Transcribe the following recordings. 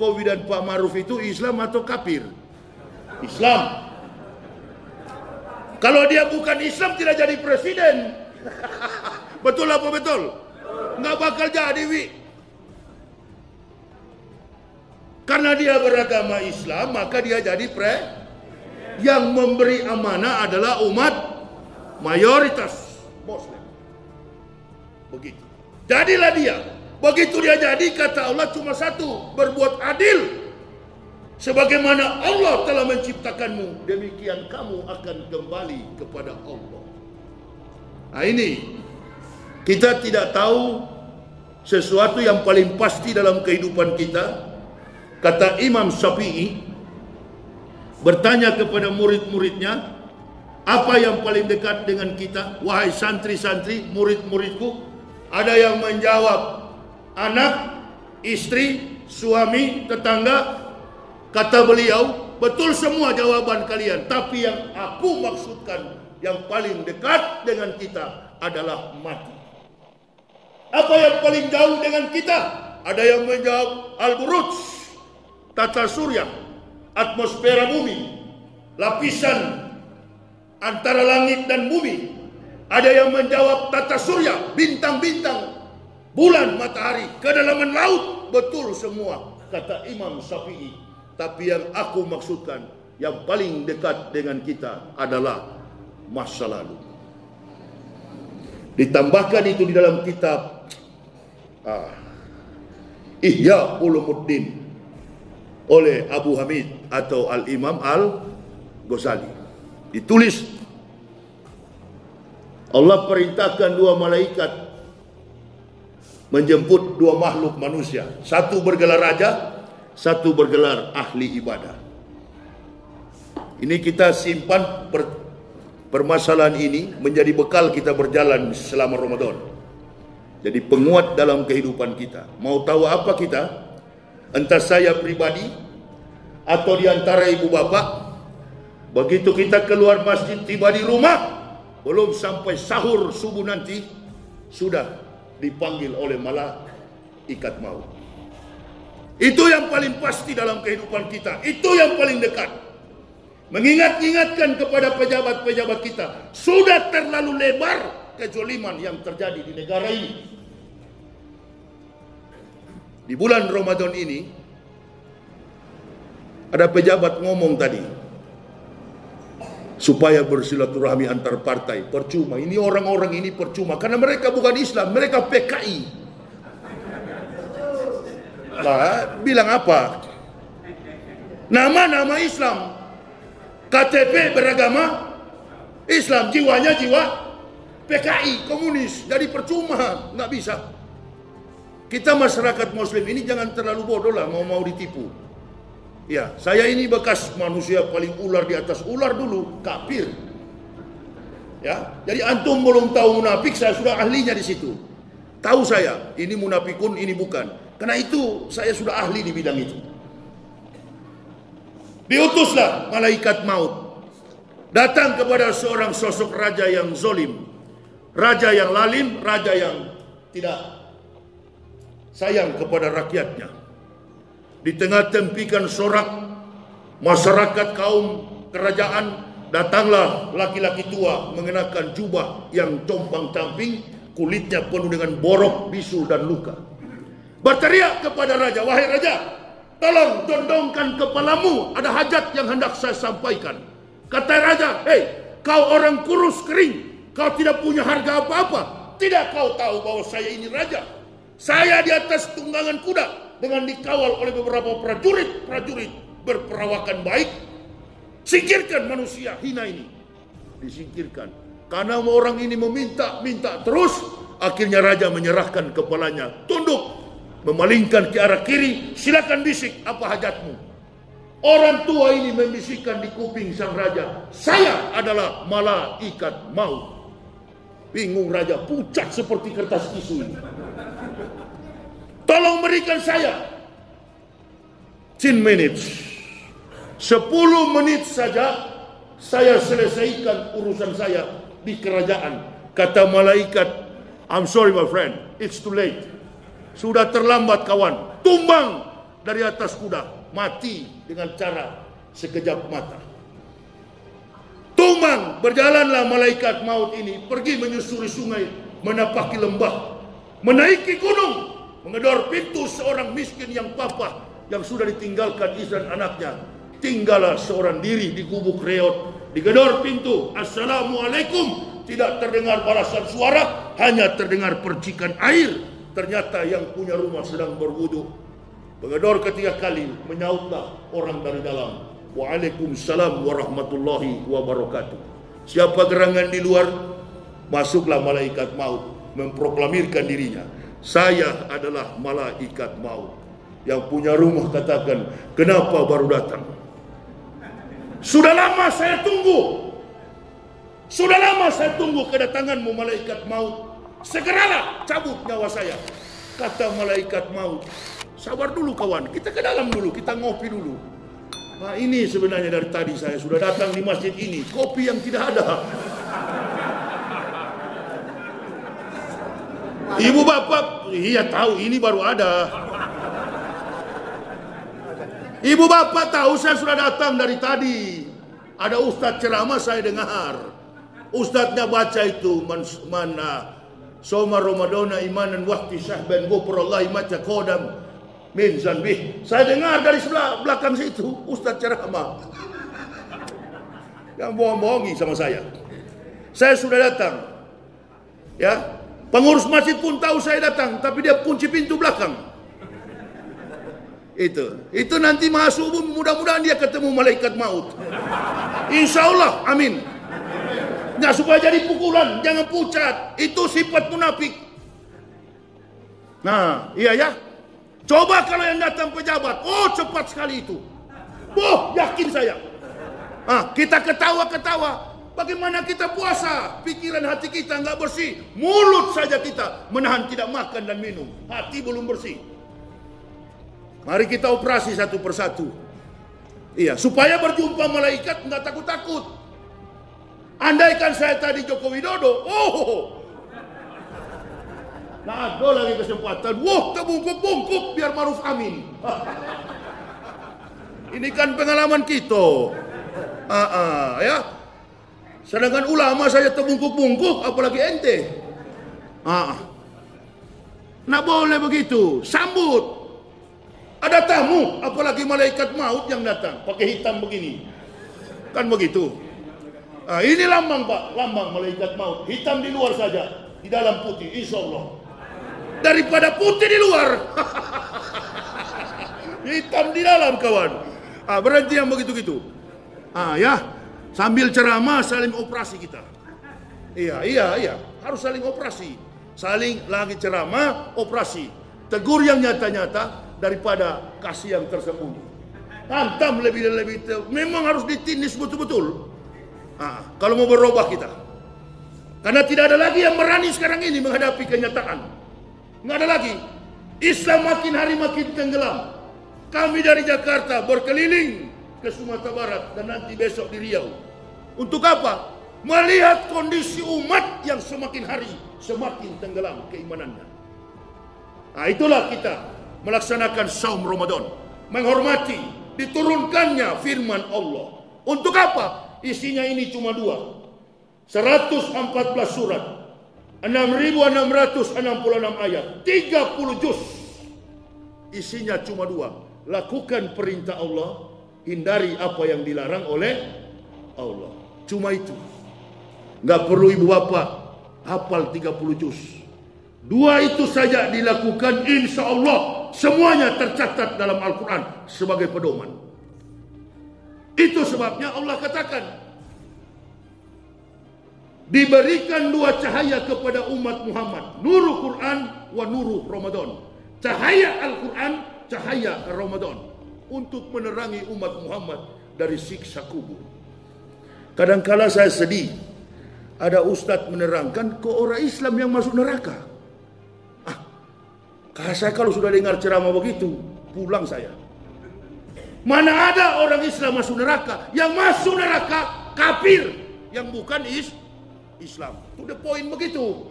Jokowi dan Pak Maruf itu Islam atau kafir? Islam. Kalau dia bukan Islam tidak jadi presiden. Betul apa betul? Nggak bakal jadi, Wi. Karena dia beragama Islam, maka dia jadi yang memberi amanah adalah umat mayoritas Muslim. Begitu. Jadilah dia. Begitu dia jadi, kata Allah cuma satu, berbuat adil. Sebagaimana Allah telah menciptakanmu, demikian kamu akan kembali kepada Allah. Nah ini, kita tidak tahu sesuatu yang paling pasti dalam kehidupan kita. Kata Imam Syafi'i, bertanya kepada murid-muridnya, apa yang paling dekat dengan kita? Wahai santri-santri, murid-muridku. Ada yang menjawab, anak, istri, suami, tetangga. Kata beliau, betul semua jawaban kalian, tapi yang aku maksudkan yang paling dekat dengan kita adalah mati. Apa yang paling jauh dengan kita? Ada yang menjawab al-buruj, tata surya, atmosfera bumi, lapisan antara langit dan bumi. Ada yang menjawab tata surya, bintang-bintang, bulan, matahari, kedalaman laut. Betul semua, kata Imam Syafi'i. Tapi yang aku maksudkan, yang paling dekat dengan kita adalah masa lalu. Ditambahkan itu di dalam kitab Ihya Ulumuddin oleh Abu Hamid atau Al-Imam Al-Ghazali. Ditulis, Allah perintahkan dua malaikat menjemput dua makhluk manusia. Satu bergelar raja, satu bergelar ahli ibadah. Ini kita simpan permasalahan ini menjadi bekal kita berjalan selama Ramadan. Jadi penguat dalam kehidupan kita. Mau tahu apa kita? Entah saya pribadi atau di antara ibu bapak, begitu kita keluar masjid, tiba di rumah, belum sampai sahur subuh nanti sudah dipanggil oleh malaikat maut. Itu yang paling pasti dalam kehidupan kita. Itu yang paling dekat. Mengingat-ingatkan kepada pejabat-pejabat kita. Sudah terlalu lebar kezaliman yang terjadi di negara ini. Di bulan Ramadan ini, ada pejabat ngomong tadi, supaya bersilaturahmi antar partai. Percuma. Ini orang-orang ini percuma. Karena mereka bukan Islam. Mereka PKI. Nah, bilang apa? Nama-nama Islam, KTP beragama Islam, jiwanya jiwa PKI, komunis. Jadi percuma, nggak bisa. Kita masyarakat Muslim ini jangan terlalu bodoh lah, mau ditipu. Ya, saya ini bekas manusia paling ular di atas ular dulu, kafir. Ya, jadi antum belum tahu munafik, saya sudah ahlinya di situ. Tahu saya, ini munafikun, ini bukan. Karena itu saya sudah ahli di bidang itu. Diutuslah malaikat maut datang kepada seorang sosok raja yang zolim, raja yang lalim, raja yang tidak sayang kepada rakyatnya. Di tengah tempikan sorak masyarakat kaum kerajaan, datanglah laki-laki tua mengenakan jubah yang compang-camping, kulitnya penuh dengan borok, bisu dan luka. Berteriak kepada raja, wahai raja, tolong condongkan kepalamu, ada hajat yang hendak saya sampaikan. Kata raja, hei, kau orang kurus kering, kau tidak punya harga apa-apa. Tidak kau tahu bahwa saya ini raja? Saya di atas tunggangan kuda dengan dikawal oleh beberapa prajurit berperawakan baik. Singkirkan manusia hina ini. Disingkirkan. Karena orang ini meminta terus, akhirnya raja menyerahkan kepalanya. Tunduk. Memalingkan ke arah kiri, silakan bisik apa hajatmu. Orang tua ini membisikkan di kuping sang raja, saya adalah malaikat maut. Bingung raja, pucat seperti kertas tisu ini. Tolong berikan saya 10 minutes. 10 menit saja saya selesaikan urusan saya di kerajaan. Kata malaikat, I'm sorry my friend, it's too late. Sudah terlambat kawan. Tumbang dari atas kuda, mati dengan cara sekejap mata. Tumbang, berjalanlah malaikat maut ini pergi menyusuri sungai, menapaki lembah, menaiki gunung, menggedor pintu seorang miskin yang papa yang sudah ditinggalkan istri dan anaknya. Tinggallah seorang diri di gubuk reot, digedor pintu, assalamualaikum. Tidak terdengar balasan suara, hanya terdengar percikan air. Ternyata yang punya rumah sedang berwudu. Menggedor ketiga kali, menyautlah orang dari dalam, waalaikumsalam warahmatullahi wabarakatuh. Siapa gerangan di luar? Masuklah malaikat maut, memproklamirkan dirinya, saya adalah malaikat maut. Yang punya rumah katakan, kenapa baru datang? Sudah lama saya tunggu. Sudah lama saya tunggu kedatanganmu malaikat maut. Segeralah cabut nyawa saya. Kata malaikat maut, sabar dulu kawan, kita ke dalam dulu, kita ngopi dulu. Nah, ini sebenarnya dari tadi saya sudah datang di masjid ini, kopi yang tidak ada. Ibu bapak, iya tahu ini baru ada. Ibu bapak tahu saya sudah datang dari tadi. Ada ustadz ceramah saya dengar. Ustadznya baca itu mana soma Ramadana imanan waqti syahban ghufrallahi ma taqaddam min zanbih. Saya dengar dari sebelah belakang situ ustadz ceramah. Yang bohong-bohongi sama saya. Saya sudah datang. Ya, pengurus masjid pun tahu saya datang, tapi dia kunci pintu belakang. Itu nanti masuk pun mudah-mudahan dia ketemu malaikat maut. Insya Allah, amin. Nah, supaya jadi pukulan, jangan pucat. Itu sifat munafik. Nah, iya ya. Coba kalau yang datang pejabat, oh cepat sekali itu. Oh, yakin saya. Kita ketawa-ketawa. Bagaimana kita puasa? Pikiran hati kita nggak bersih. Mulut saja kita menahan tidak makan dan minum. Hati belum bersih. Mari kita operasi satu persatu. Iya, supaya berjumpa malaikat nggak takut-takut. Andaikan saya tadi Joko Widodo, nah ada lagi kesempatan, terbungkuk-bungkuk biar Maruf Amin. Ini kan pengalaman kita, ya. Sedangkan ulama saja terbungkuk-bungkuk, apalagi ente. Nah boleh begitu, sambut. Ada tamu, apalagi malaikat maut yang datang, pakai hitam begini, kan begitu. Ini lambang Pak, lambang malaikat maut. Hitam di luar saja, di dalam putih, insya Allah. Daripada putih di luar, hitam di dalam kawan. Berhenti yang begitu-gitu. Ya, sambil ceramah saling operasi kita. Iya, harus saling operasi. Saling lagi ceramah, operasi. Tegur yang nyata-nyata daripada kasih yang tersembunyi. Hantam lebih-lebih, memang harus ditindis betul-betul. Kalau mau berubah kita, karena tidak ada lagi yang berani sekarang ini menghadapi kenyataan. Nggak ada lagi. Islam makin hari makin tenggelam. Kami dari Jakarta berkeliling ke Sumatera Barat dan nanti besok di Riau. Untuk apa? Melihat kondisi umat yang semakin hari semakin tenggelam keimanannya. Itulah kita melaksanakan saum Ramadan, menghormati diturunkannya firman Allah. Untuk apa? Isinya ini cuma 2. 114 surat, 6.666 ayat, 30 juz. Isinya cuma 2. Lakukan perintah Allah, hindari apa yang dilarang oleh Allah. Cuma itu. Nggak perlu ibu bapak hafal 30 juz. 2 itu saja dilakukan, insya Allah semuanya tercatat dalam Al-Quran sebagai pedoman. Itu sebabnya Allah katakan, diberikan 2 cahaya kepada umat Muhammad, nurul Quran wa nurul Ramadan. Cahaya Al-Quran, cahaya Ramadan, untuk menerangi umat Muhammad dari siksa kubur. Kadangkala saya sedih, ada ustadz menerangkan ke orang Islam yang masuk neraka. Saya kalau sudah dengar ceramah begitu, pulang saya. Mana ada orang Islam masuk neraka? Yang masuk neraka kafir, yang bukan Islam. To the point begitu.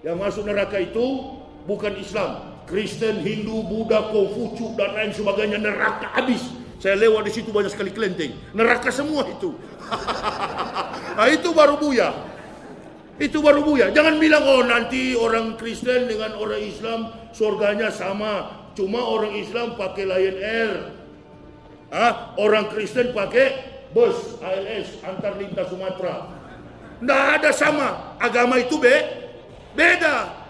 Yang masuk neraka itu bukan Islam, Kristen, Hindu, Buddha, Konghucu dan lain sebagainya, neraka habis. Saya lewat di situ banyak sekali kelenteng, neraka semua itu. Nah, itu baru buya. Itu baru buya. Jangan bilang oh nanti orang Kristen dengan orang Islam surganya sama. Cuma orang Islam pakai Lion Air. Orang Kristen pakai bus ALS antar lintas Sumatera. Tidak ada sama. Agama itu beda.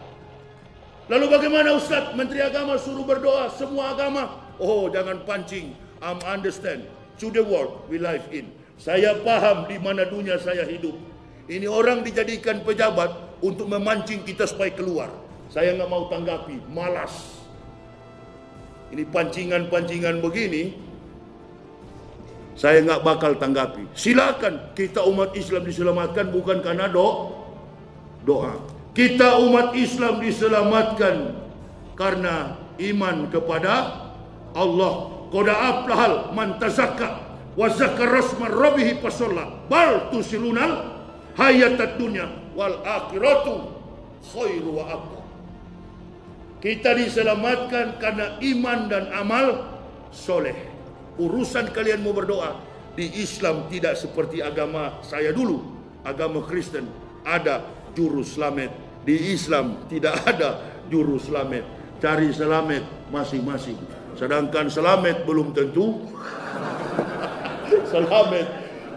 Lalu bagaimana Ustaz? Menteri Agama suruh berdoa semua agama. Oh, jangan pancing. I'm understand. To the world we live in. Saya paham di mana dunia saya hidup. Ini orang dijadikan pejabat untuk memancing kita supaya keluar. Saya nggak mau tanggapi, malas. Ini pancingan-pancingan begini, saya nggak bakal tanggapi. Silakan, kita umat Islam diselamatkan bukan karena doa. Kita umat Islam diselamatkan karena iman kepada Allah. Qad aflahal man tazakka wa zakara rasma rabbih fasalla bal tusilunal hayatad dunya wal akhiratu khairu wa abqa. Kita diselamatkan karena iman dan amal soleh. Urusan kalian mau berdoa, di Islam tidak seperti agama saya dulu, agama Kristen ada juru selamat. Di Islam tidak ada juru selamat. Cari selamat masing-masing. Sedangkan selamat belum tentu selamat.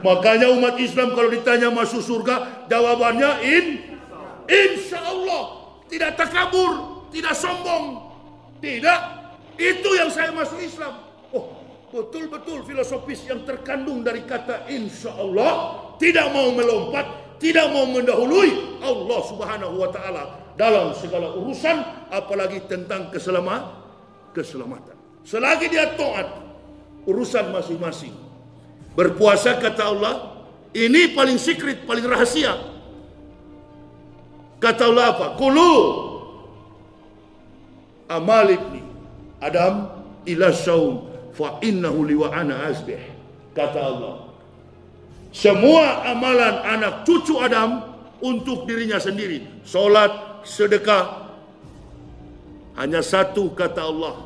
Makanya umat Islam kalau ditanya masuk surga, jawabannya insya Allah. Tidak takabur, tidak sombong. Tidak. Itu yang saya masuk Islam. Oh, betul-betul filosofis yang terkandung dari kata insya Allah. Tidak mau melompat, tidak mau mendahului Allah Subhanahu wa ta'ala dalam segala urusan, apalagi tentang keselamatan. Selagi dia taat, urusan masing-masing. Berpuasa kata Allah, ini paling secret, paling rahasia. Kata Allah apa? Kulu amalibni Adam ila saum fa innahu li wa ana asbih. Kata Allah, semua amalan anak cucu Adam untuk dirinya sendiri, solat, sedekah, hanya satu kata Allah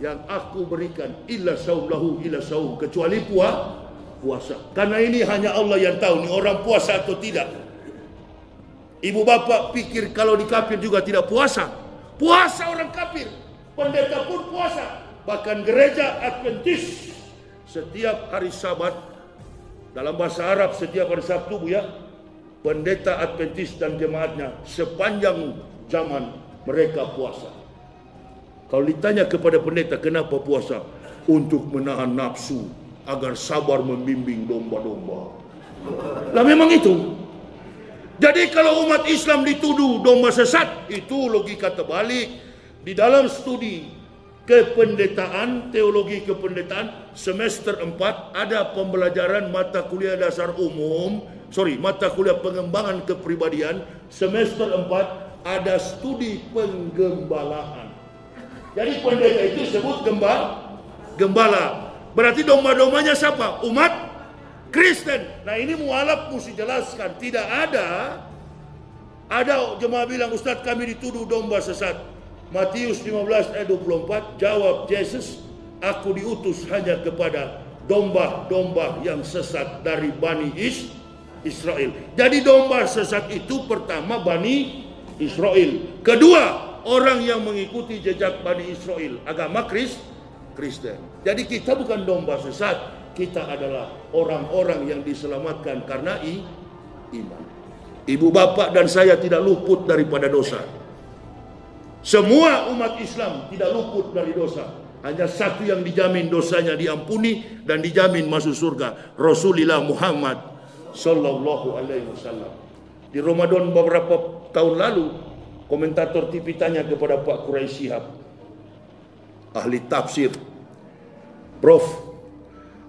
yang aku berikan, illa saum lahu illa saum, kecuali puasa. Karena ini hanya Allah yang tahu ni orang puasa atau tidak. Ibu bapak pikir kalau di kafir juga tidak puasa. Puasa orang kafir, pendeta pun puasa. Bahkan gereja Adventis setiap hari Sabat, dalam bahasa Arab setiap hari Sabtu Bu ya, pendeta Adventis dan jemaatnya sepanjang zaman mereka puasa. Kalau ditanya kepada pendeta kenapa puasa, untuk menahan nafsu agar sabar membimbing domba-domba. Lah memang itu. Jadi kalau umat Islam dituduh domba sesat, itu logika terbalik. Di dalam studi kependetaan, teologi kependetaan semester 4 ada pembelajaran mata kuliah dasar umum, mata kuliah pengembangan kepribadian. Semester 4 ada studi penggembalaan. Jadi pendeta itu sebut gembala. Berarti domba-dombanya siapa? Umat Kristen. Nah ini mualaf mesti jelaskan. Tidak ada jemaah bilang, Ustaz kami dituduh domba sesat. Matius 15 ayat 24, jawab Yesus, aku diutus hanya kepada domba-domba yang sesat dari Bani Israel. Jadi domba sesat itu pertama Bani Israel. Kedua, orang yang mengikuti jejak Bani Israel, agama Kristen. Jadi kita bukan domba sesat. Kita adalah orang-orang yang diselamatkan karena iman. Ibu bapak dan saya tidak luput daripada dosa. Semua umat Islam tidak luput dari dosa. Hanya satu yang dijamin dosanya diampuni dan dijamin masuk surga, Rasulullah Muhammad Sallallahu Alaihi Wasallam. Di Ramadan beberapa tahun lalu, komentator TV tanya kepada Pak Quraisy Shihab, ahli tafsir, Prof,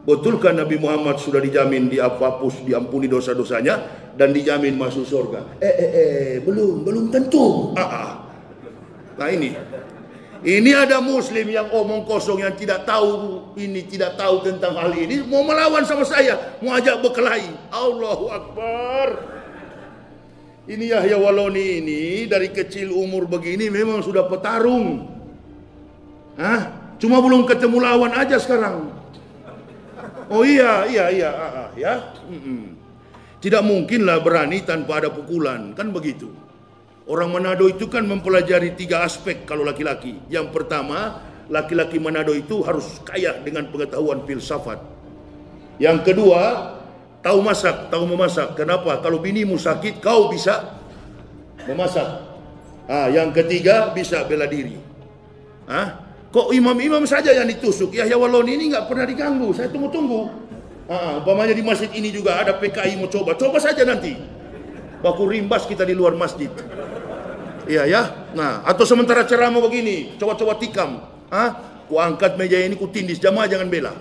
betulkah Nabi Muhammad sudah dijamin dihapus, diampuni dosa-dosanya dan dijamin masuk surga? Belum tentu. Nah ini ada Muslim yang omong kosong, yang tidak tahu tentang hal ini, mau melawan sama saya, mau ajak berkelahi. Allahu Akbar. Ini Yahya Waloni ini dari kecil umur begini memang sudah petarung. Cuma belum ketemu lawan aja sekarang. Oh iya, ya. Tidak mungkinlah berani tanpa ada pukulan, kan begitu. Orang Manado itu kan mempelajari 3 aspek kalau laki-laki. Yang pertama, laki-laki Manado itu harus kaya dengan pengetahuan filsafat. Yang kedua, tahu memasak. Kenapa? Kalau binimu sakit, kau bisa memasak. Yang ketiga, bisa bela diri. Kok imam-imam saja yang ditusuk? Yahya Waloni ini nggak pernah diganggu. Saya tunggu-tunggu. Umpamanya di masjid ini juga ada PKI mau coba saja nanti. Baku rimbas kita di luar masjid. Iya ya. Nah, atau sementara ceramah begini, coba-coba tikam. Ku angkat meja ini, ku tindis, jamaah jangan bela.